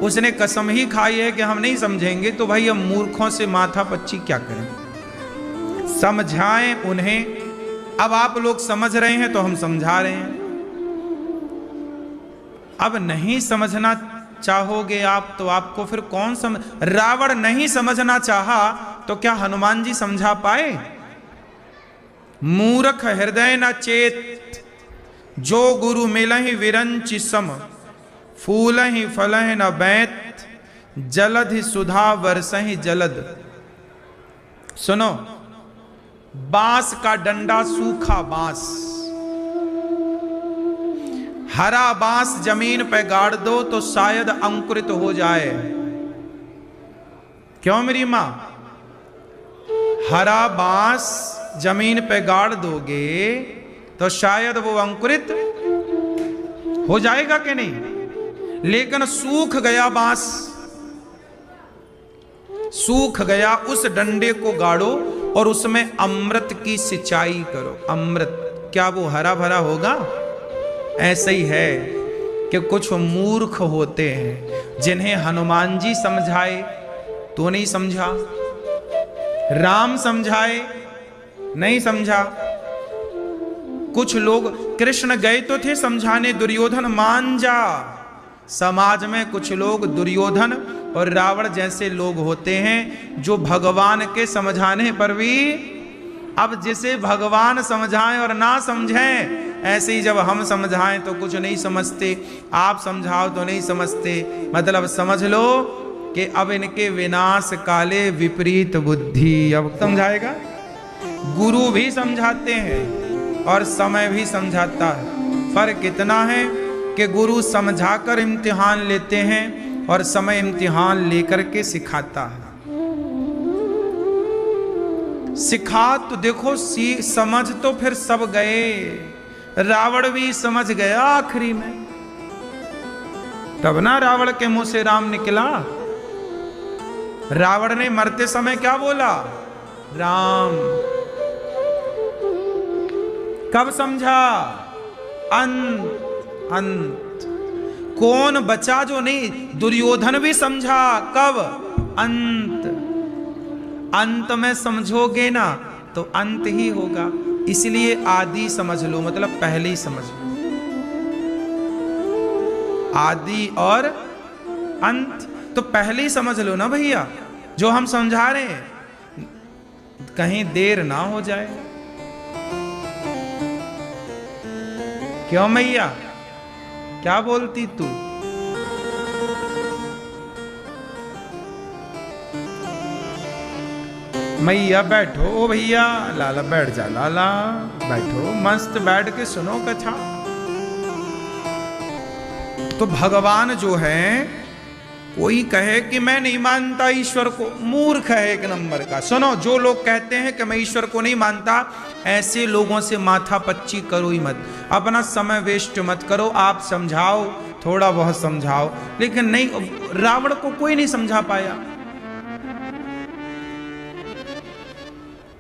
उसने कसम ही खाई है कि हम नहीं समझेंगे, तो भाई हम मूर्खों से माथा पच्ची क्या करें, समझाएं उन्हें। अब आप लोग समझ रहे हैं तो हम समझा रहे हैं, अब नहीं समझना चाहोगे आप तो आपको फिर कौन समझ। रावण नहीं समझना चाहा तो क्या हनुमान जी समझा पाए? मूर्ख हृदय न चेत, जो गुरु मिलहि विरंचि सम, फूलहि फलहि न बैत, जलधि सुधा बरसहि जलद। सुनो, बांस का डंडा, सूखा बांस, हरा बांस जमीन पे गाड़ दो तो शायद अंकुरित हो जाए। क्यों मेरी मां? हरा बांस जमीन पे गाड़ दोगे तो शायद वो अंकुरित हो जाएगा कि नहीं। लेकिन सूख गया बांस, सूख गया, उस डंडे को गाड़ो और उसमें अमृत की सिंचाई करो। अमृत, क्या वो हरा भरा होगा? ऐसे ही है कि कुछ मूर्ख होते हैं जिन्हें हनुमान जी समझाए तो नहीं समझा, राम समझाए नहीं समझा। कुछ लोग, कृष्ण गए तो थे समझाने, दुर्योधन मान जा। समाज में कुछ लोग दुर्योधन और रावण जैसे लोग होते हैं जो भगवान के समझाने पर भी, अब जिसे भगवान समझाएं और ना समझें, ऐसे ही जब हम समझाएं तो कुछ नहीं समझते, आप समझाओ तो नहीं समझते। मतलब समझ लो कि अब इनके विनाश काले विपरीत बुद्धि। अब समझाएगा, गुरु भी समझाते हैं और समय भी समझाता है। फर्क इतना है कि गुरु समझाकर इम्तिहान लेते हैं और समय इम्तिहान लेकर के सिखाता है। सिखा तो देखो, समझ तो फिर सब गए, रावण भी समझ गया आखिरी में, तब ना रावण के मुंह से राम निकला। रावण ने मरते समय क्या बोला? राम। कब समझा? अंत। अंत। कौन बचा जो नहीं? दुर्योधन भी समझा। कब? अंत। अंत में समझोगे ना तो अंत ही होगा। इसलिए आदि समझ लो, मतलब पहले ही समझ लो, आदि और अंत तो पहले ही समझ लो ना भैया। जो हम समझा रहे हैं कहीं देर ना हो जाए। क्यों मैया, क्या बोलती तू? मैया बैठो, ओ भैया, लाला बैठ जा, लाला बैठो, मस्त बैठ के सुनो कथा। तो भगवान जो है, कोई कहे कि मैं नहीं मानता ईश्वर को, मूर्ख है एक नंबर का। सुनो, जो लोग कहते हैं कि मैं ईश्वर को नहीं मानता, ऐसे लोगों से माथा पच्ची करो ही मत, अपना समय वेस्ट मत करो। आप समझाओ, थोड़ा बहुत समझाओ, लेकिन नहीं, रावण को कोई नहीं समझा पाया।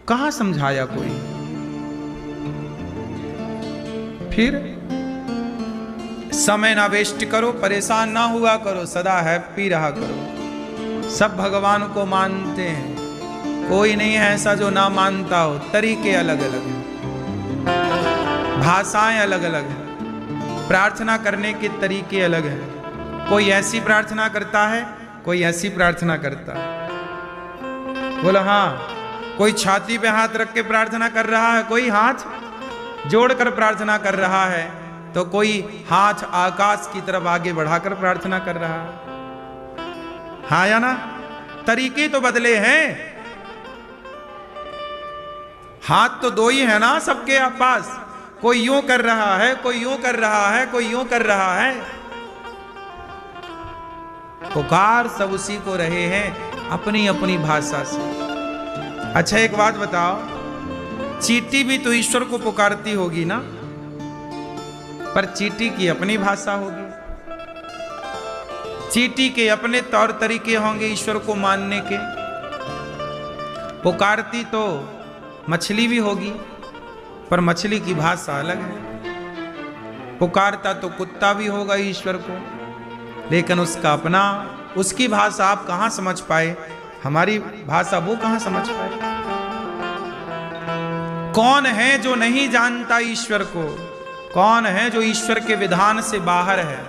कहां समझाया कोई? फिर समय ना वेस्ट करो, परेशान ना हुआ करो, सदा हैप्पी रहा करो। सब भगवान को मानते हैं, कोई नहीं है ऐसा जो ना मानता हो। तरीके अलग अलग हैं, भाषाएं अलग अलग हैं, प्रार्थना करने के तरीके अलग हैं। कोई ऐसी प्रार्थना करता है, कोई ऐसी प्रार्थना करता है। बोला हाँ, कोई छाती पे हाथ रख के प्रार्थना कर रहा है, कोई हाथ जोड़कर प्रार्थना कर रहा है, तो कोई हाथ आकाश की तरफ आगे बढ़ाकर प्रार्थना कर रहा है। हाँ या ना? तरीके तो बदले हैं, हाथ तो दो ही है ना सबके पास। कोई यूं कर रहा है, कोई यूं कर रहा है, कोई यूं कर रहा है। पुकार सब उसी को रहे हैं, अपनी अपनी भाषा से। अच्छा एक बात बताओ, चींटी भी तो ईश्वर को पुकारती होगी ना, पर चींटी की अपनी भाषा होगी, चींटी के अपने तौर तरीके होंगे ईश्वर को मानने के। पुकारती तो मछली भी होगी, पर मछली की भाषा अलग है। पुकारता तो कुत्ता भी होगा ईश्वर को, लेकिन उसका अपना, उसकी भाषा आप कहां समझ पाए, हमारी भाषा वो कहां समझ पाए। कौन है जो नहीं जानता ईश्वर को, कौन है जो ईश्वर के विधान से बाहर है।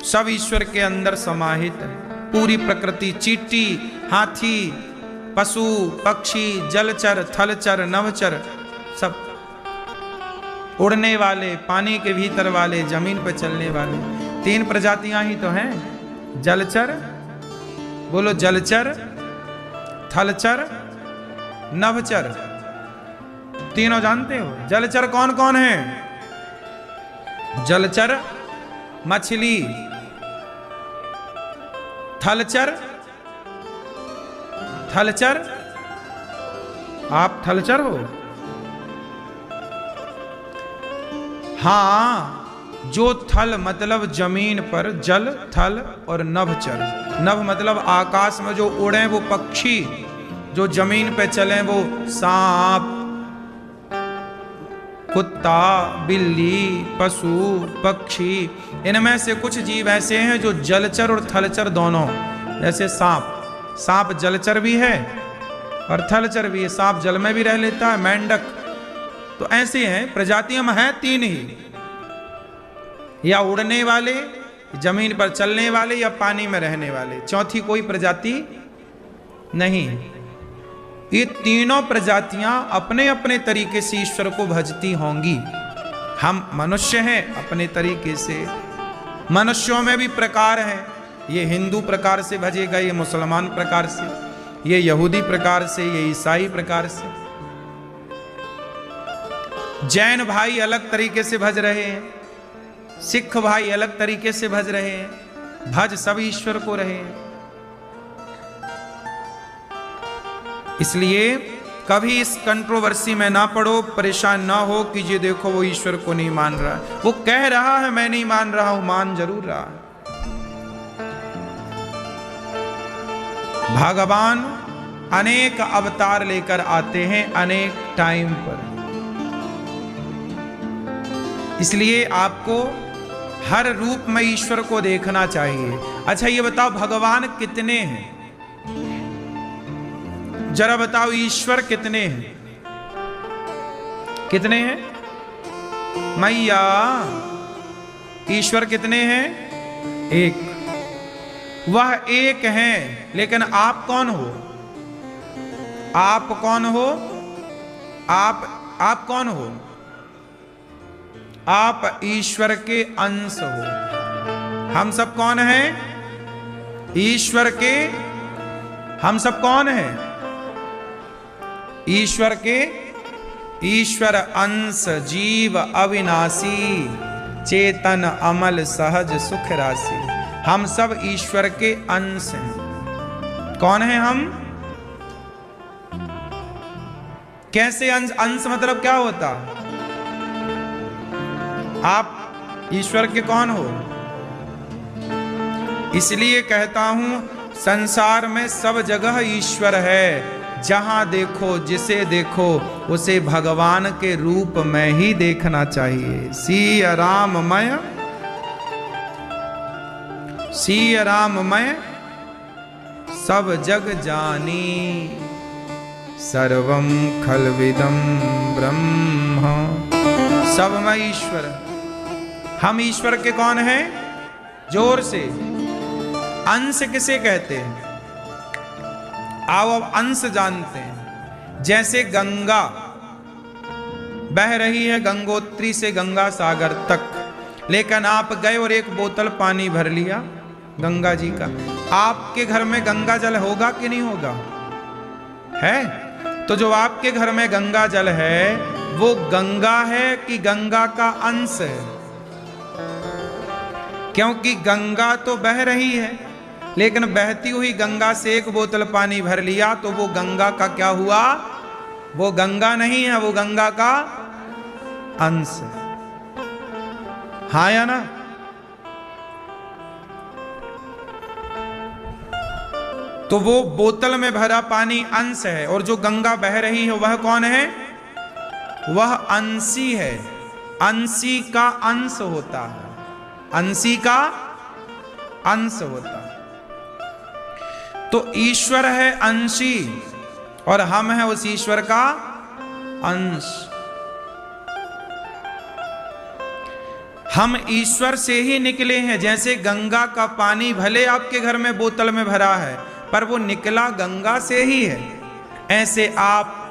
सब ईश्वर के अंदर समाहित है। पूरी प्रकृति, चींटी, हाथी, पशु, पक्षी, जलचर, थलचर, नभचर, सब उड़ने वाले, पानी के भीतर वाले, जमीन पर चलने वाले, 3 प्रजातियां ही तो हैं। जलचर, बोलो जलचर, थलचर, नभचर, तीनों जानते हो। जलचर कौन कौन है? जलचर मछली, थलचर, थलचर आप थलचर हो? हाँ, जो थल मतलब जमीन पर, जल, थल और नभचर। नभ मतलब आकाश में जो उड़े वो पक्षी, जो जमीन पे चले वो सांप, कुत्ता, बिल्ली, पशु, पक्षी। इनमें से कुछ जीव ऐसे हैं जो जलचर और थलचर दोनों, जैसे सांप, सांप जलचर भी है और थलचर भी है। सांप जल में भी रह लेता है, मेंढक, तो ऐसे हैं। प्रजातियां में हैं 3 ही, या उड़ने वाले, जमीन पर चलने वाले, या पानी में रहने वाले। चौथी कोई प्रजाति नहीं। ये तीनों प्रजातियां अपने अपने तरीके से ईश्वर को भजती होंगी। हम मनुष्य हैं अपने तरीके से। मनुष्यों में भी प्रकार हैं। ये हिंदू प्रकार से भजेगा, ये मुसलमान प्रकार से, ये यहूदी प्रकार से, ये ईसाई प्रकार से। जैन भाई अलग तरीके से भज रहे हैं, सिख भाई अलग तरीके से भज रहे हैं। भज सब ईश्वर को रहे हैं। इसलिए कभी इस कंट्रोवर्सी में ना पड़ो, परेशान ना हो कि ये देखो वो ईश्वर को नहीं मान रहा है। वो कह रहा है मैं नहीं मान रहा हूं, मान जरूर रहा है। भगवान अनेक अवतार लेकर आते हैं अनेक टाइम पर। इसलिए आपको हर रूप में ईश्वर को देखना चाहिए। अच्छा ये बताओ भगवान कितने हैं? जरा बताओ ईश्वर कितने हैं? कितने हैं मैया? ईश्वर कितने हैं? एक। वह एक हैं, लेकिन आप कौन हो? आप कौन हो? आप कौन हो? आप ईश्वर के अंश हो। हम सब कौन हैं? ईश्वर के। हम सब कौन हैं? ईश्वर के। ईश्वर अंश, जीव अविनाशी, चेतन अमल सहज सुख राशि। हम सब ईश्वर के अंश हैं। कौन हैं हम? कैसे अंश? अंश मतलब क्या होता? आप ईश्वर के कौन हो? इसलिए कहता हूं संसार में सब जगह ईश्वर है। जहां देखो, जिसे देखो, उसे भगवान के रूप में ही देखना चाहिए। सिया राममय, सिया राममय सब जग जानी, सर्वम खलविदम ब्रह्म। सब में ईश्वर। हम ईश्वर के कौन हैं? जोर से। अंश किसे कहते हैं? आओ अब अंश जानते हैं। जैसे गंगा बह रही है गंगोत्री से गंगा सागर तक, लेकिन आप गए और एक बोतल पानी भर लिया गंगा जी का। आपके घर में गंगा जल होगा कि नहीं होगा? है? तो जो आपके घर में गंगा जल है वो गंगा है कि गंगा का अंश है? क्योंकि गंगा तो बह रही है, लेकिन बहती हुई गंगा से एक बोतल पानी भर लिया तो वो गंगा का क्या हुआ? वो गंगा नहीं है, वो गंगा का अंश है। हाँ या ना? तो वो बोतल में भरा पानी अंश है, और जो गंगा बह रही है वह कौन है? वह अंशी है। अंशी का अंश होता है। अंशी का अंश होता है। तो ईश्वर है अंशी और हम हैं उस ईश्वर का अंश। हम ईश्वर से ही निकले हैं। जैसे गंगा का पानी भले आपके घर में बोतल में भरा है, पर वो निकला गंगा से ही है। ऐसे आप,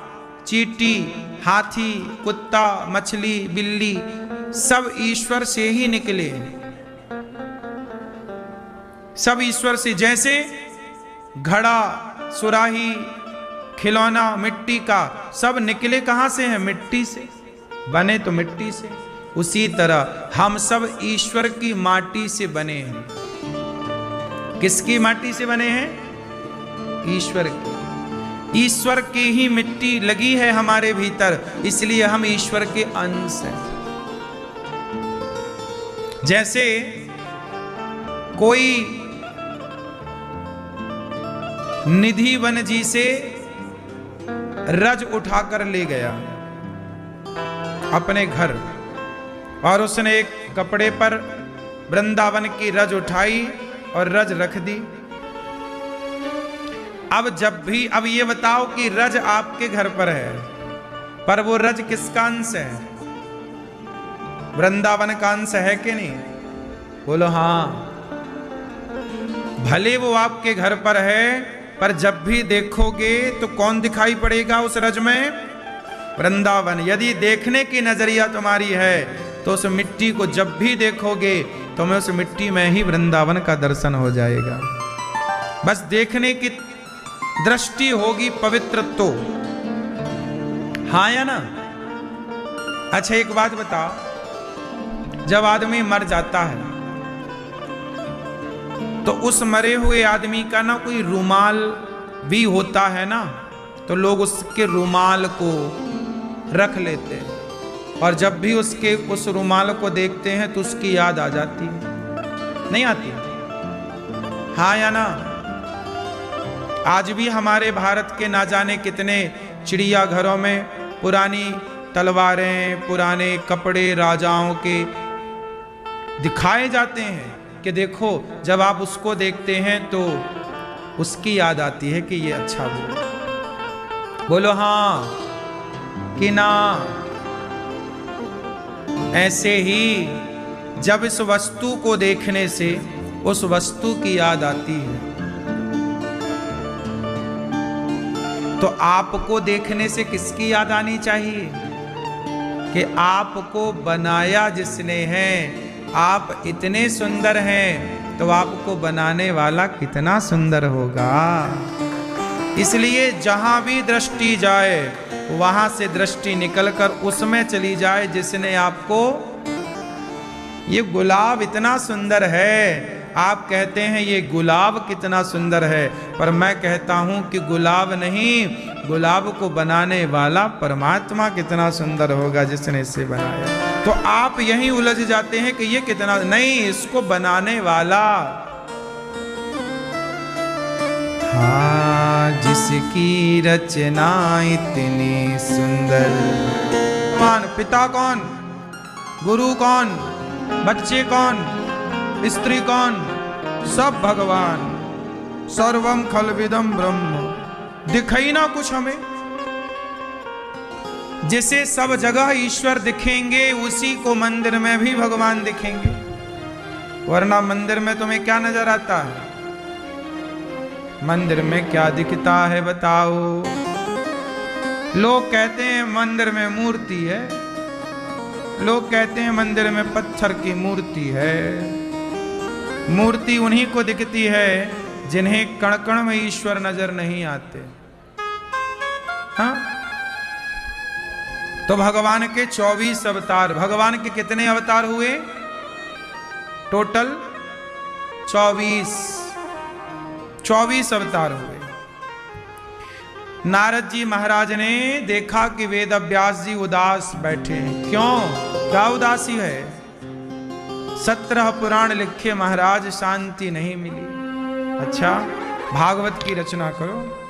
चींटी, हाथी, कुत्ता, मछली, बिल्ली, सब ईश्वर से ही निकले हैं, सब ईश्वर से। जैसे घड़ा, सुराही, खिलौना मिट्टी का, सब निकले कहां से हैं? मिट्टी से, बने तो मिट्टी से। उसी तरह हम सब ईश्वर की माटी से बने हैं। किसकी माटी से बने हैं? ईश्वर की। ईश्वर की ही मिट्टी लगी है हमारे भीतर, इसलिए हम ईश्वर के अंश हैं। जैसे कोई निधि वन जी से रज उठाकर ले गया अपने घर, और उसने एक कपड़े पर वृंदावन की रज उठाई और रज रख दी। अब जब भी, अब ये बताओ कि रज आपके घर पर है, पर वो रज किसका अंश है? वृंदावन का अंश है कि नहीं? बोलो हाँ। भले वो आपके घर पर है, पर जब भी देखोगे तो कौन दिखाई पड़ेगा उस रज में? वृंदावन। यदि देखने की नजरिया तुम्हारी है तो उस मिट्टी को जब भी देखोगे तुम्हें उस मिट्टी में ही वृंदावन का दर्शन हो जाएगा। बस देखने की दृष्टि होगी पवित्र तो। हाँ या ना? अच्छा एक बात बताओ, जब आदमी मर जाता है तो उस मरे हुए आदमी का ना कोई रुमाल भी होता है ना, तो लोग उसके रुमाल को रख लेते हैं, और जब भी उसके उस रुमाल को देखते हैं तो उसकी याद आ जाती है, नहीं आती? हाँ या ना? आज भी हमारे भारत के ना जाने कितने चिड़ियाघरों में पुरानी तलवारें, पुराने कपड़े राजाओं के दिखाए जाते हैं कि देखो, जब आप उसको देखते हैं तो उसकी याद आती है कि ये अच्छा बोलो हाँ कि ना? ऐसे ही जब इस वस्तु को देखने से उस वस्तु की याद आती है, तो आपको देखने से किसकी याद आनी चाहिए? कि आपको बनाया जिसने है। आप इतने सुंदर हैं तो आपको बनाने वाला कितना सुंदर होगा। इसलिए जहां भी दृष्टि जाए वहां से दृष्टि निकलकर उसमें चली जाए जिसने आपको। ये गुलाब इतना सुंदर है, आप कहते हैं ये गुलाब कितना सुंदर है, पर मैं कहता हूं कि गुलाब नहीं, गुलाब को बनाने वाला परमात्मा कितना सुंदर होगा जिसने इसे बनाया। तो आप यहीं उलझ जाते हैं कि ये कितना, नहीं, इसको बनाने वाला। हाँ, जिसकी रचना इतनी सुंदर। कौन? पिता कौन? गुरु कौन? बच्चे कौन? स्त्री कौन? सब भगवान। सर्वम खलविदम ब्रह्म। दिखाई ना कुछ हमें? जिसे सब जगह ईश्वर दिखेंगे उसी को मंदिर में भी भगवान दिखेंगे, वरना मंदिर में तुम्हें क्या नजर आता है? मंदिर में क्या दिखता है बताओ? लोग कहते हैं मंदिर में मूर्ति है, लोग कहते हैं मंदिर में पत्थर की मूर्ति है। मूर्ति उन्हीं को दिखती है जिन्हें कण कण में ईश्वर नजर नहीं आते। हाँ, तो भगवान के 24 अवतार। भगवान के कितने अवतार हुए? टोटल 24 अवतार हुए। नारद जी महाराज ने देखा कि वेद व्यास जी उदास बैठे हैं। क्यों? क्या उदासी है? 17 पुराण लिखे महाराज, शांति नहीं मिली। अच्छा, भागवत की रचना करो।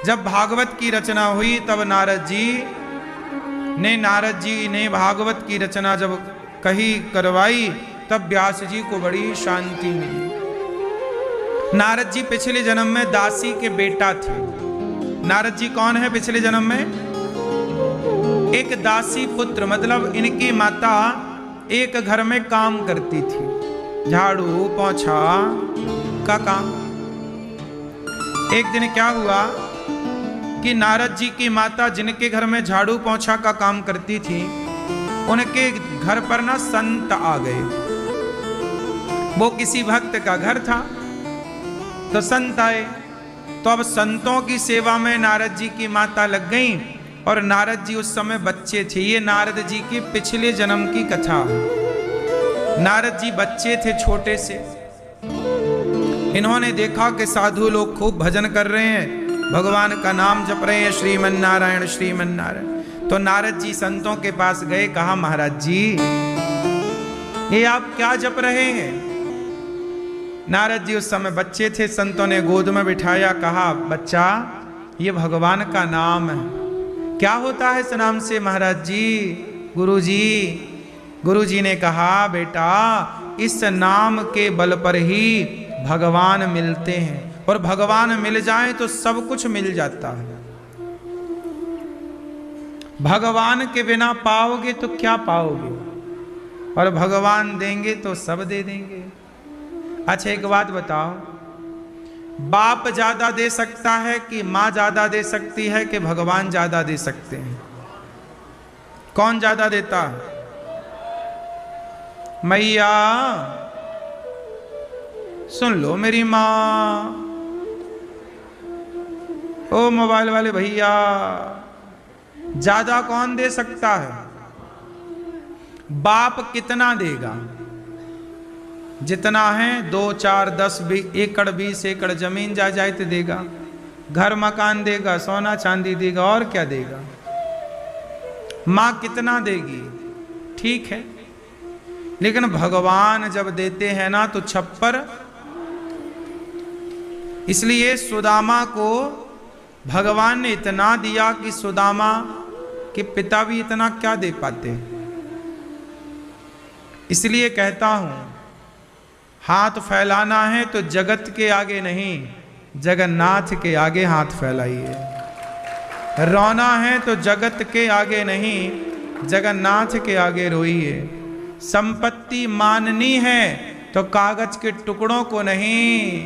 जब भागवत की रचना हुई तब नारद जी ने भागवत की रचना जब कही, करवाई, तब व्यास जी को बड़ी शांति मिली। नारद जी पिछले जन्म में दासी के बेटा थे। नारद जी कौन है पिछले जन्म में? एक दासी पुत्र, मतलब इनकी माता एक घर में काम करती थी, झाड़ू पोंछा का काम। एक दिन क्या हुआ कि नारद जी की माता जिनके घर में झाड़ू पोंछा का काम करती थी, उनके घर पर ना संत आ गए। वो किसी भक्त का घर था, तो संत आए। तो अब संतों की सेवा में नारद जी की माता लग गई, और नारद जी उस समय बच्चे थे। ये नारद जी के पिछले जन्म की कथा है। नारद जी बच्चे थे छोटे से। इन्होंने देखा कि साधु लोग खूब भजन कर रहे हैं, भगवान का नाम जप रहे हैं, श्रीमन नारायण श्रीमन नारायण। तो नारद जी संतों के पास गए, कहा महाराज जी ये आप क्या जप रहे हैं? नारद जी उस समय बच्चे थे, संतों ने गोद में बिठाया, कहा बच्चा ये भगवान का नाम है। क्या होता है इस नाम से महाराज जी? गुरुजी ने कहा बेटा इस नाम के बल पर ही भगवान मिलते हैं, और भगवान मिल जाए तो सब कुछ मिल जाता है। भगवान के बिना पाओगे तो क्या पाओगे, और भगवान देंगे तो सब दे देंगे। अच्छा एक बात बताओ, बाप ज्यादा दे सकता है कि माँ ज्यादा दे सकती है कि भगवान ज्यादा दे सकते हैं? कौन ज्यादा देता है? मैया सुन लो मेरी माँ, ओ मोबाइल वाले भैया, ज्यादा कौन दे सकता है? बाप कितना देगा? जितना है 2, 4, 10 एकड़ 20 एकड़ जमीन जायदाद देगा, घर मकान देगा, सोना चांदी देगा, और क्या देगा? माँ कितना देगी? ठीक है, लेकिन भगवान जब देते हैं ना तो छप्पर। इसलिए सुदामा को भगवान ने इतना दिया कि सुदामा के पिता भी इतना क्या दे पाते। इसलिए कहता हूं हाथ फैलाना है तो जगत के आगे नहीं, जगन्नाथ के आगे हाथ फैलाइए। रोना है तो जगत के आगे नहीं, जगन्नाथ के आगे रोइए। संपत्ति माननी है तो कागज के टुकड़ों को नहीं,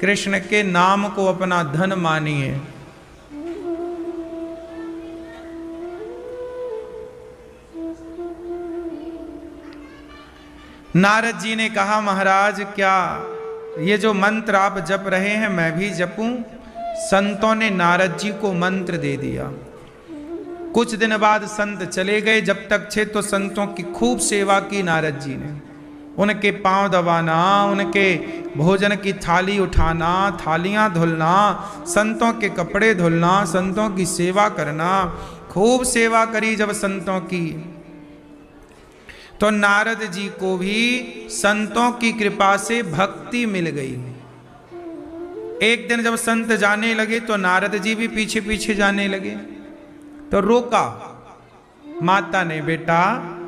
कृष्ण के नाम को अपना धन मानिए। नारद जी ने कहा महाराज क्या ये जो मंत्र आप जप रहे हैं मैं भी जपूं? संतों ने नारद जी को मंत्र दे दिया। कुछ दिन बाद संत चले गए। जब तक थे तो संतों की खूब सेवा की नारद जी ने। उनके पांव दबाना, उनके भोजन की थाली उठाना, थालियां धुलना, संतों के कपड़े धुलना, संतों की सेवा करना, खूब सेवा करी जब संतों की। तो नारद जी को भी संतों की कृपा से भक्ति मिल गई। एक दिन जब संत जाने लगे तो नारद जी भी पीछे पीछे जाने लगे। तो रोका माता ने, बेटा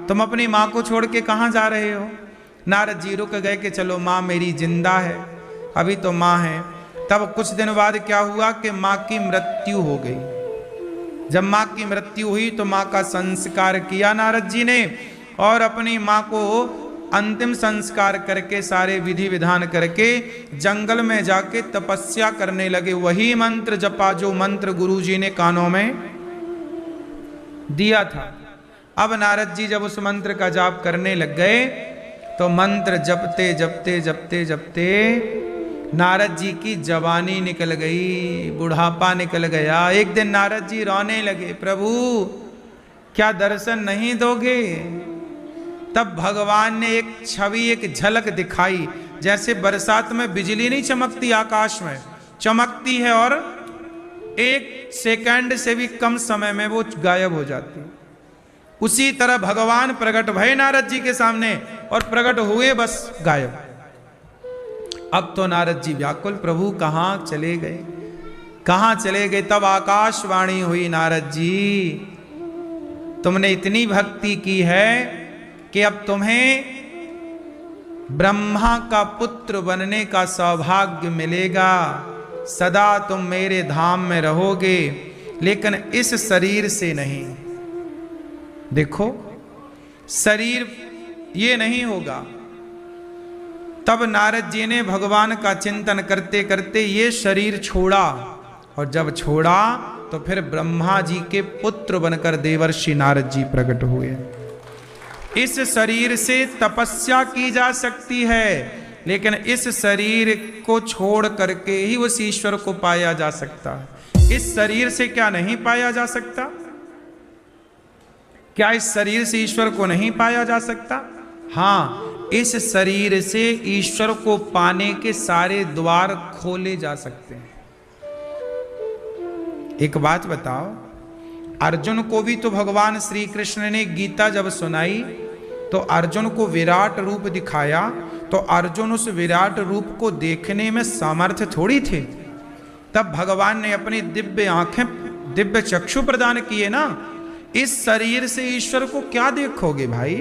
तुम अपनी माँ को छोड़ के कहाँ जा रहे हो? नारद जी रुक गए कि चलो माँ मेरी जिंदा है, अभी तो माँ है। तब कुछ दिन बाद क्या हुआ कि माँ की मृत्यु हो गई। जब माँ की मृत्यु हुई तो माँ का संस्कार किया नारद जी ने, और अपनी माँ को अंतिम संस्कार करके सारे विधि विधान करके जंगल में जाके तपस्या करने लगे। वही मंत्र जपा जो मंत्र गुरुजी ने कानों में दिया था। अब नारद जी जब उस मंत्र का जाप करने लग गए तो मंत्र जपते जपते जपते जपते नारद जी की जवानी निकल गई, बुढ़ापा निकल गया। एक दिन नारद जी रोने लगे, प्रभु क्या दर्शन नहीं दोगे? तब भगवान ने एक छवि, एक झलक दिखाई। जैसे बरसात में बिजली नहीं चमकती आकाश में, चमकती है और एक सेकंड से भी कम समय में वो गायब हो जाती है। उसी तरह भगवान प्रकट भये नारद जी के सामने, और प्रकट हुए बस गायब। अब तो नारद जी व्याकुल, प्रभु कहाँ चले गए, कहाँ चले गए? तब आकाशवाणी हुई, नारद जी तुमने इतनी भक्ति की है कि अब तुम्हें ब्रह्मा का पुत्र बनने का सौभाग्य मिलेगा, सदा तुम मेरे धाम में रहोगे, लेकिन इस शरीर से नहीं। देखो शरीर ये नहीं होगा। तब नारद जी ने भगवान का चिंतन करते करते ये शरीर छोड़ा, और जब छोड़ा तो फिर ब्रह्मा जी के पुत्र बनकर देवर्षि नारद जी प्रकट हुए। इस शरीर से तपस्या की जा सकती है, लेकिन इस शरीर को छोड़ करके ही उस ईश्वर को पाया जा सकता है। इस शरीर से क्या नहीं पाया जा सकता? क्या इस शरीर से ईश्वर को नहीं पाया जा सकता? हाँ, इस शरीर से ईश्वर को पाने के सारे द्वार खोले जा सकते हैं। एक बात बताओ, अर्जुन को भी तो भगवान श्री कृष्ण ने गीता जब सुनाई तो अर्जुन को विराट रूप दिखाया, तो अर्जुन उस विराट रूप को देखने में सामर्थ्य थोड़ी थे। तब भगवान ने अपनी दिव्य आंखें, दिव्य चक्षु प्रदान किए ना। इस शरीर से ईश्वर को क्या देखोगे भाई?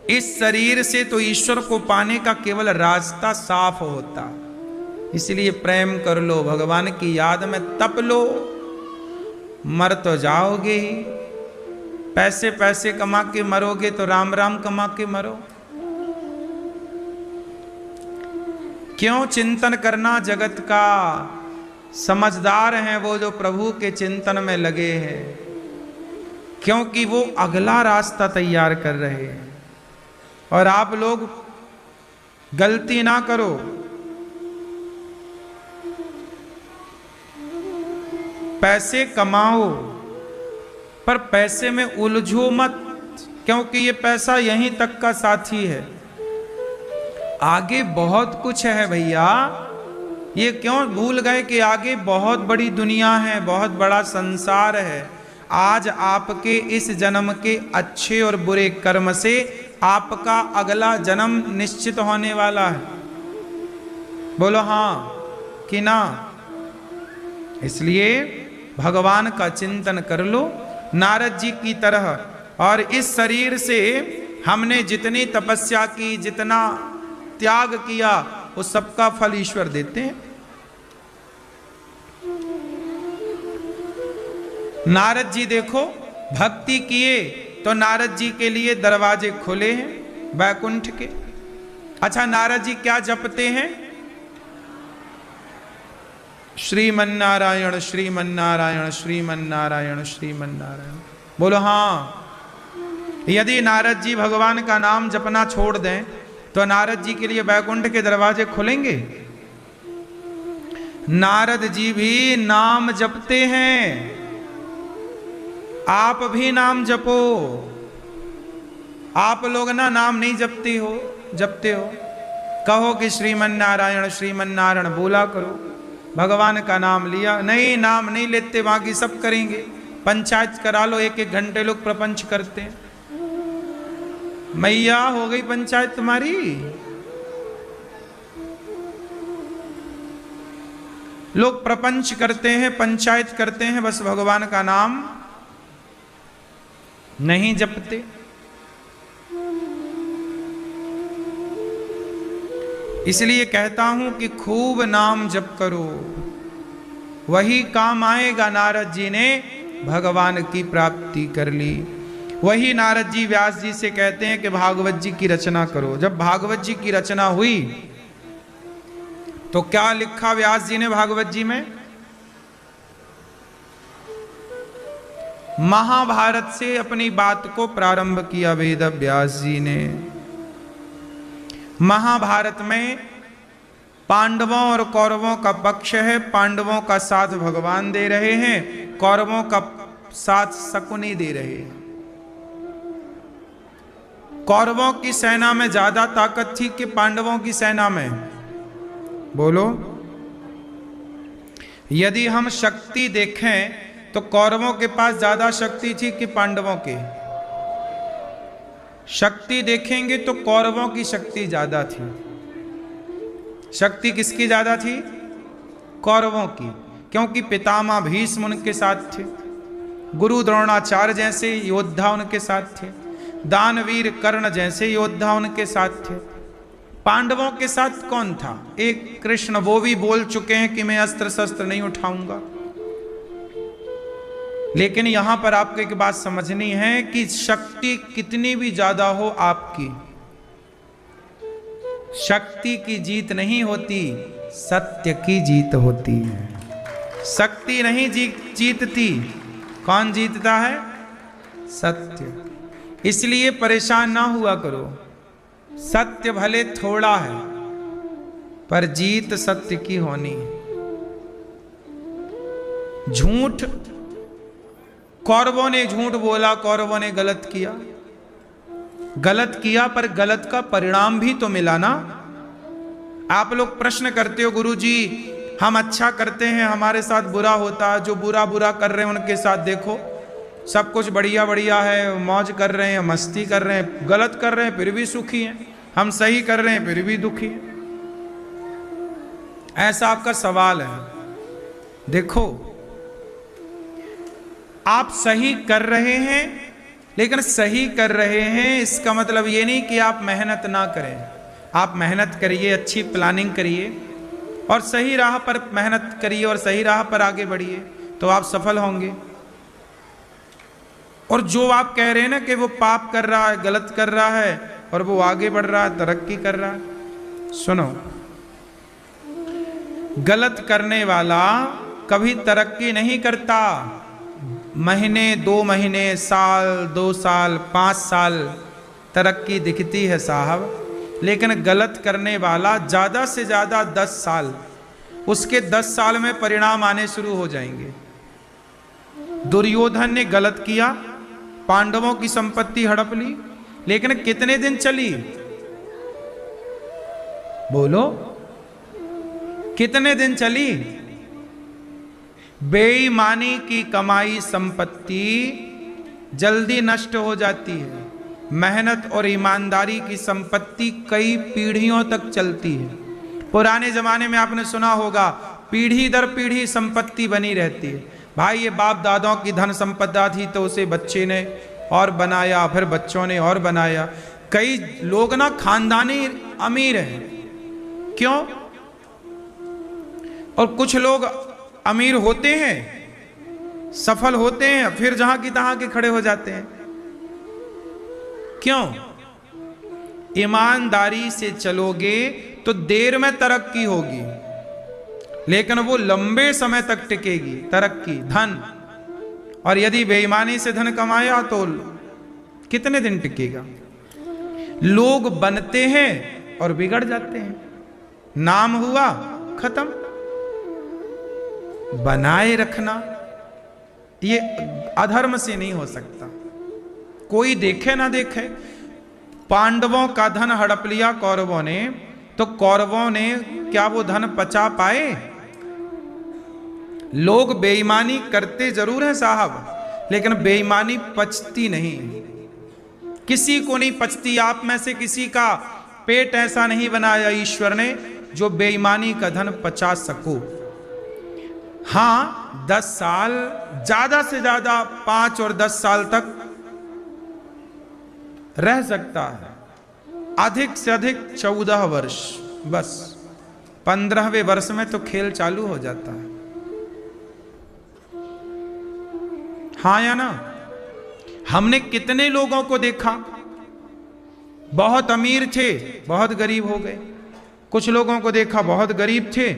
इस शरीर से तो ईश्वर को पाने का केवल रास्ता साफ होता। इसलिए प्रेम कर लो, भगवान की याद में तप लो, मर तो जाओगे ही। पैसे पैसे कमा के मरोगे तो राम राम कमा के मरो। क्यों चिंतन करना जगत का? समझदार हैं वो जो प्रभु के चिंतन में लगे हैं, क्योंकि वो अगला रास्ता तैयार कर रहे हैं। और आप लोग गलती ना करो, पैसे कमाओ पर पैसे में उलझो मत, क्योंकि ये पैसा यहीं तक का साथी है, आगे बहुत कुछ है भैया। ये क्यों भूल गए कि आगे बहुत बड़ी दुनिया है, बहुत बड़ा संसार है। आज आपके इस जन्म के अच्छे और बुरे कर्म से आपका अगला जन्म निश्चित होने वाला है। बोलो हाँ कि ना? इसलिए भगवान का चिंतन कर लो नारद जी की तरह। और इस शरीर से हमने जितनी तपस्या की, जितना त्याग किया, उस सबका फल ईश्वर देते हैं। नारद जी देखो, भक्ति किए तो नारद जी के लिए दरवाजे खुले हैं वैकुंठ के। अच्छा, नारद जी क्या जपते हैं? श्रीमन्नारायण श्रीमन्नारायण श्रीमन्नारायण श्रीमन्नारायण। बोलो हाँ। यदि नारद जी भगवान का नाम जपना छोड़ दें तो नारद जी के लिए वैकुंठ के दरवाजे खुलेंगे? नारद जी भी नाम जपते हैं, आप भी नाम जपो। आप लोग ना नाम नहीं जपते हो। कहो कि श्रीमन्नारायण श्रीमन्नारायण बोला करो, भगवान का नाम लिया। नहीं, नाम नहीं लेते, बाकी सब करेंगे। पंचायत करा लो, 1-1 घंटे लोग प्रपंच करते हैं। मैया हो गई पंचायत तुम्हारी। लोग प्रपंच करते हैं, पंचायत करते हैं, बस भगवान का नाम नहीं जपते। इसलिए कहता हूं कि खूब नाम जप करो, वही काम आएगा। नारद जी ने भगवान की प्राप्ति कर ली। वही नारद जी व्यास जी से कहते हैं कि भागवत जी की रचना करो। जब भागवत जी की रचना हुई तो क्या लिखा व्यास जी ने भागवत जी में? महाभारत से अपनी बात को प्रारंभ किया वेद व्यास जी ने। महाभारत में पांडवों और कौरवों का पक्ष है। पांडवों का साथ भगवान दे रहे हैं, कौरवों का साथ शकुनी दे रहे हैं। कौरवों की सेना में ज्यादा ताकत थी कि पांडवों की सेना में? बोलो। यदि हम शक्ति देखें तो कौरवों के पास ज्यादा शक्ति थी कि पांडवों के? शक्ति देखेंगे तो कौरवों की शक्ति ज्यादा थी। शक्ति किसकी ज्यादा थी? कौरवों की, क्योंकि पितामह भीष्म उनके साथ थे, गुरु द्रोणाचार्य जैसे योद्धा उनके साथ थे, दानवीर कर्ण जैसे योद्धा उनके साथ थे। पांडवों के साथ कौन था? एक कृष्ण, वो भी बोल चुके हैं कि मैं अस्त्र शस्त्र नहीं उठाऊंगा। लेकिन यहां पर आपको एक बात समझनी है कि शक्ति कितनी भी ज्यादा हो, आपकी शक्ति की जीत नहीं होती, सत्य की जीत होती है। शक्ति नहीं जीतती, कौन जीतता है? सत्य। इसलिए परेशान ना हुआ करो। सत्य भले थोड़ा है, पर जीत सत्य की होनी है। झूठ, कौरवों ने झूठ बोला, कौरवों ने गलत किया, गलत किया, पर गलत का परिणाम भी तो मिला ना। आप लोग प्रश्न करते हो, गुरुजी हम अच्छा करते हैं हमारे साथ बुरा होता है, जो बुरा बुरा कर रहे हैं उनके साथ देखो सब कुछ बढ़िया बढ़िया है, मौज कर रहे हैं, मस्ती कर रहे हैं, गलत कर रहे हैं फिर भी सुखी हैं, हम सही कर रहे हैं फिर भी दुखी हैं। ऐसा आपका सवाल है। देखो, आप सही कर रहे हैं, लेकिन सही कर रहे हैं इसका मतलब ये नहीं कि आप मेहनत ना करें। आप मेहनत करिए, अच्छी प्लानिंग करिए और सही राह पर मेहनत करिए और सही राह पर आगे बढ़िए, तो आप सफल होंगे। और जो आप कह रहे हैं ना कि वो पाप कर रहा है, गलत कर रहा है और वो आगे बढ़ रहा है, तरक्की कर रहा है, सुनो, गलत करने वाला कभी तरक्की नहीं करता। महीने, 2 महीने, साल, 2 साल, 5 साल तरक्की दिखती है साहब, लेकिन गलत करने वाला ज्यादा से ज्यादा 10 साल, उसके 10 साल में परिणाम आने शुरू हो जाएंगे। दुर्योधन ने गलत किया, पांडवों की संपत्ति हड़प ली, लेकिन कितने दिन चली? बोलो, कितने दिन चली? बेईमानी की कमाई संपत्ति जल्दी नष्ट हो जाती है, मेहनत और ईमानदारी की संपत्ति कई पीढ़ियों तक चलती है। पुराने जमाने में आपने सुना होगा, पीढ़ी दर पीढ़ी संपत्ति बनी रहती है। भाई ये बाप दादाओं की धन संपदा थी तो उसे बच्चे ने और बनाया, फिर बच्चों ने और बनाया। कई लोग ना खानदानी अमीर हैं, क्यों? और कुछ लोग अमीर होते हैं, सफल होते हैं, फिर जहां की तहां के खड़े हो जाते हैं, क्यों? ईमानदारी से चलोगे तो देर में तरक्की होगी, लेकिन वो लंबे समय तक टिकेगी तरक्की, धन। और यदि बेईमानी से धन कमाया तो कितने दिन टिकेगा? लोग बनते हैं और बिगड़ जाते हैं, नाम हुआ खत्म। बनाए रखना ये अधर्म से नहीं हो सकता, कोई देखे ना देखे। पांडवों का धन हड़प लिया कौरवों ने, तो कौरवों ने क्या वो धन पचा पाए? लोग बेईमानी करते जरूर हैं साहब, लेकिन बेईमानी पचती नहीं, किसी को नहीं पचती। आप में से किसी का पेट ऐसा नहीं बनाया ईश्वर ने जो बेईमानी का धन पचा सको। हां, 10 साल, ज्यादा से ज्यादा 5 और 10 साल तक रह सकता है, अधिक से अधिक 14 वर्ष, बस 15वें वर्ष में तो खेल चालू हो जाता है। हाँ या ना? हमने कितने लोगों को देखा, बहुत अमीर थे, बहुत गरीब हो गए। कुछ लोगों को देखा बहुत गरीब थे,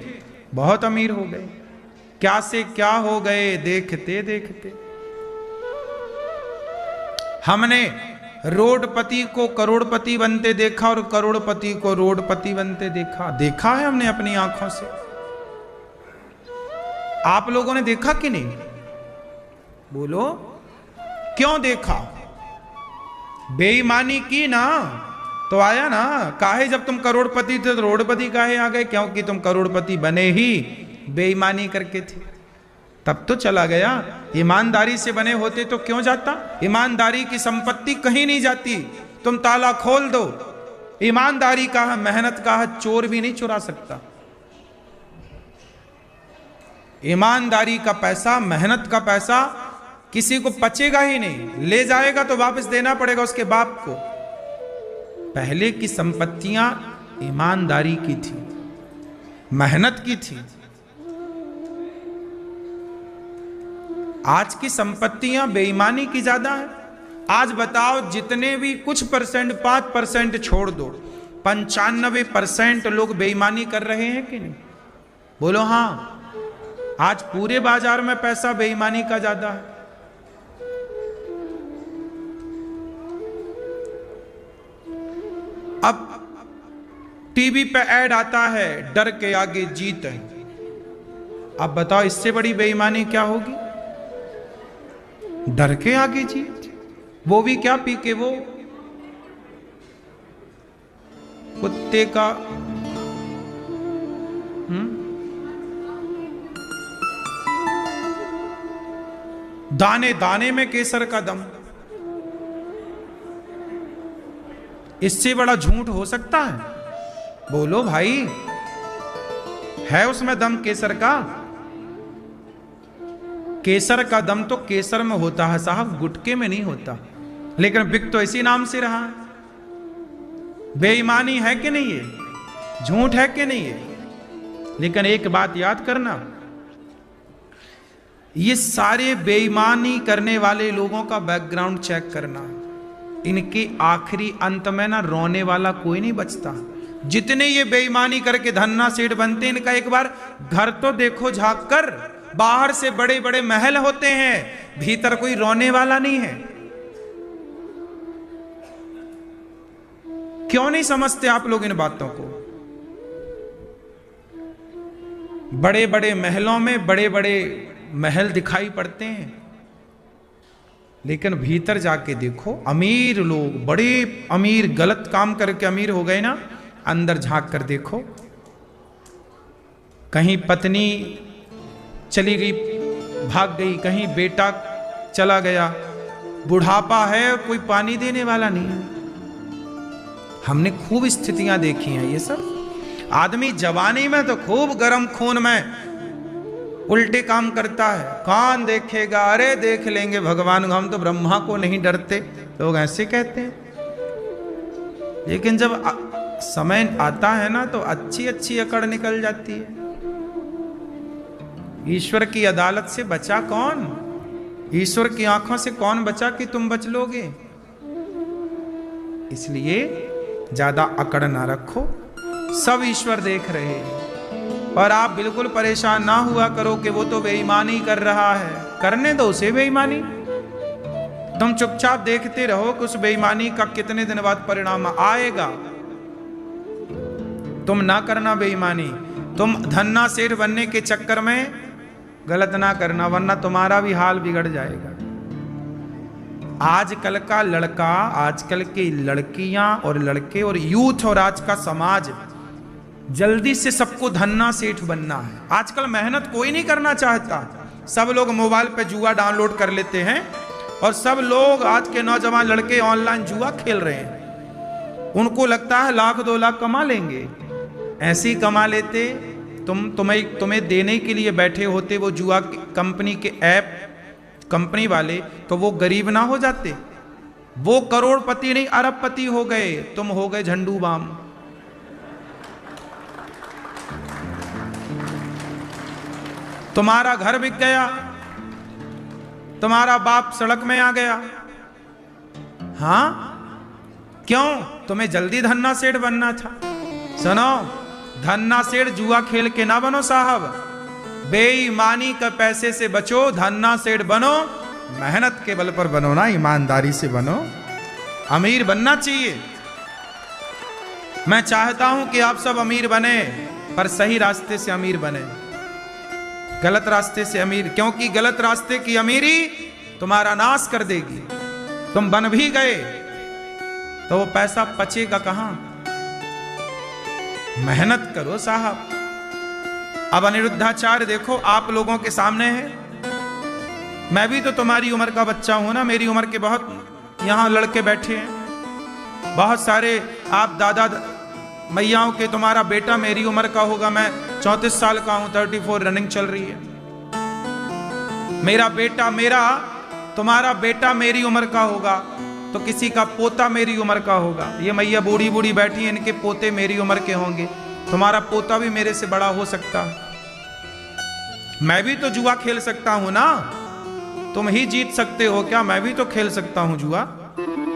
बहुत अमीर हो गए। क्या से क्या हो गए देखते देखते। हमने रोडपति को करोड़पति बनते देखा और करोड़पति को रोडपति बनते देखा। देखा है हमने अपनी आंखों से। आप लोगों ने देखा कि नहीं? बोलो, क्यों देखा? बेईमानी की ना तो आया ना। काहे जब तुम करोड़पति थे तो रोडपति काहे आ गए? क्योंकि तुम करोड़पति बने ही बेईमानी करके थे, तब तो चला गया। ईमानदारी से बने होते तो क्यों जाता? ईमानदारी की संपत्ति कहीं नहीं जाती, तुम ताला खोल दो। ईमानदारी का है, मेहनत का है, चोर भी नहीं चुरा सकता। ईमानदारी का पैसा, मेहनत का पैसा किसी को पचेगा ही नहीं, ले जाएगा तो वापस देना पड़ेगा उसके बाप को। पहले की संपत्तियां ईमानदारी की थी, मेहनत की थी। आज की संपत्तियां बेईमानी की ज्यादा है। आज बताओ, जितने भी कुछ परसेंट, 5% छोड़ दो, 95% लोग बेईमानी कर रहे हैं कि नहीं? बोलो हाँ। आज पूरे बाजार में पैसा बेईमानी का ज्यादा है। अब टीवी पे ऐड आता है, डर के आगे जीत है। अब बताओ, इससे बड़ी बेईमानी क्या होगी? डर के आगे जीत, वो भी क्या पी के? वो कुत्ते का दाने दाने में केसर का दम। इससे बड़ा झूठ हो सकता है? बोलो भाई, है उसमें दम केसर का? केसर का दम तो केसर में होता है साहब, गुटके में नहीं होता। लेकिन बिक तो इसी नाम से रहा है। बेईमानी है कि नहीं है? झूठ है कि नहीं है? लेकिन एक बात याद करना, ये सारे बेईमानी करने वाले लोगों का बैकग्राउंड चेक करना। इनके आखिरी अंत में ना रोने वाला कोई नहीं बचता। जितने ये बेईमानी करके धन्ना सेठ बनते, इनका एक बार घर तो देखो झांक कर। बाहर से बड़े बड़े महल होते हैं, भीतर कोई रोने वाला नहीं है। क्यों नहीं समझते आप लोग इन बातों को? बड़े बड़े महलों में बड़े बड़े महल दिखाई पड़ते हैं, लेकिन भीतर जाके देखो, अमीर लोग, बड़े अमीर, गलत काम करके अमीर हो गए ना, अंदर झांक कर देखो, कहीं पत्नी चली गई, भाग गई, कहीं बेटा चला गया, बुढ़ापा है, कोई पानी देने वाला नहीं है। हमने खूब स्थितियां देखी हैं ये सब। आदमी जवानी में तो खूब गर्म खून में उल्टे काम करता है, कौन देखेगा, अरे देख लेंगे भगवान, हम तो ब्रह्मा को नहीं डरते, लोग ऐसे कहते हैं। लेकिन जब समय आता है ना, तो अच्छी अच्छी अकड़ निकल जाती है। ईश्वर की अदालत से बचा कौन? ईश्वर की आंखों से कौन बचा कि तुम बच लोगे? इसलिए ज्यादा अकड़ ना रखो, सब ईश्वर देख रहे हैं। और आप बिल्कुल परेशान ना हुआ करो कि वो तो बेईमानी कर रहा है, करने दो उसे बेईमानी। तुम चुपचाप देखते रहो कि उस बेईमानी का कितने दिन बाद परिणाम आएगा। तुम ना करना बेईमानी, तुम धन्ना सेठ बनने के चक्कर में गलत ना करना, वरना तुम्हारा भी हाल बिगड़ जाएगा। आजकल का लड़का, आजकल की लड़कियां और लड़के और यूथ और आज का समाज जल्दी से सबको धन्ना सेठ बनना है। आजकल मेहनत कोई नहीं करना चाहता। सब लोग मोबाइल पे जुआ डाउनलोड कर लेते हैं और सब लोग, आज के नौजवान लड़के ऑनलाइन जुआ खेल रहे हैं। उनको लगता है लाख 2 लाख कमा लेंगे। ऐसे ही कमा लेते, तुम्हें देने के लिए बैठे होते वो जुआ कंपनी के ऐप, कंपनी वाले, तो वो गरीब ना हो जाते? वो करोड़पति नहीं अरबपति हो गए, तुम हो गए झंडू बाम। तुम्हारा घर बिक गया, तुम्हारा बाप सड़क में आ गया। हां, क्यों? तुम्हें जल्दी धन्ना सेठ बनना था। सुनो, धन्ना सेठ जुआ खेल के ना बनो साहब, बेईमानी का पैसे से बचो, धन्ना सेठ बनो, मेहनत के बल पर बनो ना, ईमानदारी से बनो। अमीर बनना चाहिए। मैं चाहता हूं कि आप सब अमीर बने, पर सही रास्ते से अमीर बने, गलत रास्ते से अमीर, क्योंकि गलत रास्ते की अमीरी तुम्हारा नाश कर देगी। तुम बन भी गए तो वो पैसा पचेगा कहां? मेहनत करो साहब। अब अनिरुद्धाचार्य देखो, आप लोगों के सामने है। मैं भी तो तुम्हारी उम्र का बच्चा हूं ना, मेरी उम्र के बहुत यहां लड़के बैठे हैं, बहुत सारे आप दादा मैयाओं के, तुम्हारा बेटा मेरी उम्र का होगा, मैं 34 साल का हूं, 34 रनिंग चल रही है। मेरा बेटा, मेरा तुम्हारा बेटा मेरी उम्र का होगा तो किसी का पोता मेरी उम्र का होगा। ये मैया बूढ़ी बूढ़ी बैठी है, इनके पोते मेरी उम्र के होंगे, तुम्हारा पोता भी मेरे से बड़ा हो सकता है। मैं भी तो जुआ खेल सकता हूं ना, तुम ही जीत सकते हो क्या? मैं भी तो खेल सकता हूं जुआ,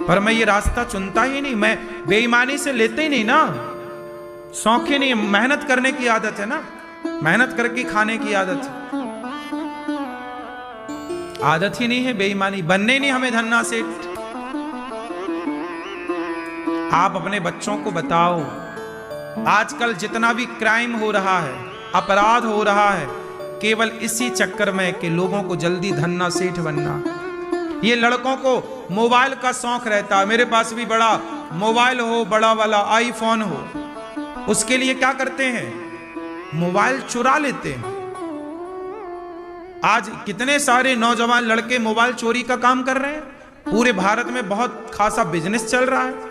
पर मैं ये रास्ता चुनता ही नहीं, मैं बेईमानी से लेते ही नहीं ना। शौक ही नहीं, मेहनत करने की आदत है ना, मेहनत करके खाने की आदत है। आदत ही नहीं है बेईमानी, बनने नहीं हमें धन्ना सेठ। आप अपने बच्चों को बताओ, आजकल जितना भी क्राइम हो रहा है, अपराध हो रहा है, केवल इसी चक्कर में कि लोगों को जल्दी धन्ना सेठ बनना। ये लड़कों को मोबाइल का शौक रहता है, मेरे पास भी बड़ा मोबाइल हो, बड़ा वाला आईफोन हो, उसके लिए क्या करते हैं? मोबाइल चुरा लेते हैं। आज कितने सारे नौजवान लड़के मोबाइल चोरी का काम कर रहे हैं। पूरे भारत में बहुत खासा बिजनेस चल रहा है।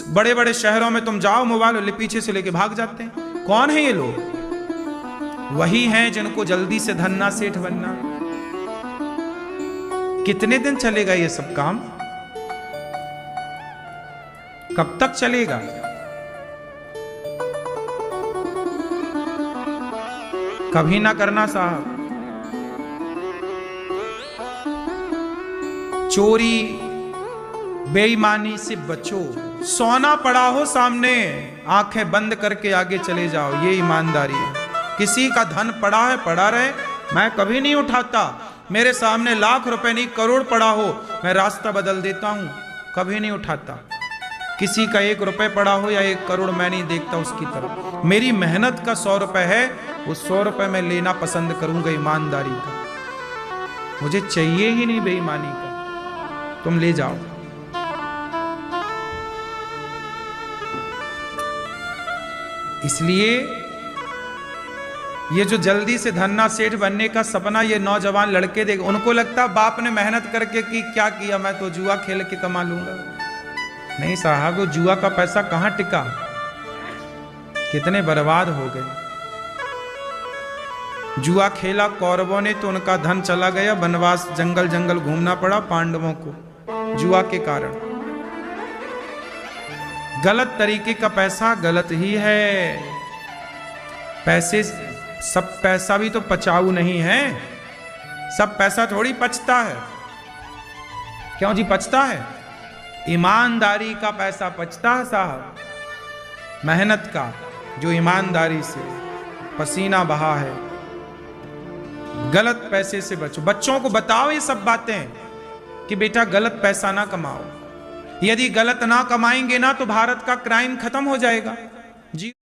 बड़े बड़े शहरों में तुम जाओ, मोबाइल पीछे से लेके भाग जाते हैं। कौन है ये लोग? वही हैं जिनको जल्दी से धन्ना सेठ बनना। कितने दिन चलेगा ये सब काम? कब तक चलेगा? कभी ना करना साहब। चोरी बेईमानी से बचो। सोना पड़ा हो सामने, आंखें बंद करके आगे चले जाओ, ये ईमानदारी है। किसी का धन पड़ा है, पड़ा रहे, मैं कभी नहीं उठाता। मेरे सामने लाख रुपए नहीं करोड़ पड़ा हो, मैं रास्ता बदल देता हूं, कभी नहीं उठाता। किसी का 1 रुपए पड़ा हो या 1 करोड़, मैं नहीं देखता उसकी तरफ। मेरी मेहनत का 100 रुपए है, वो 100 रुपए मैं लेना पसंद करूंगा ईमानदारी का। मुझे चाहिए ही नहीं बेईमानी का, तुम ले जाओ। इसलिए ये जो जल्दी से धन्ना सेठ बनने का सपना ये नौजवान लड़के देख, उनको लगता बाप ने मेहनत करके की, क्या किया, मैं तो जुआ खेल के कमा लूंगा। नहीं साहब, वो जुआ का पैसा कहां टिका, कितने बर्बाद हो गए। जुआ खेला कौरवों ने तो उनका धन चला गया, वनवास जंगल जंगल घूमना पड़ा पांडवों को जुआ के कारण। गलत तरीके का पैसा गलत ही है। पैसे, सब पैसा भी तो पचाऊ नहीं है, सब पैसा थोड़ी पचता है। क्यों जी पचता है? ईमानदारी का पैसा पचता है साहब, मेहनत का, जो ईमानदारी से पसीना बहा है। गलत पैसे से बचो। बच्चों को बताओ ये सब बातें कि बेटा गलत पैसा ना कमाओ। यदि गलत ना कमाएंगे ना तो भारत का क्राइम खत्म हो जाएगा जी।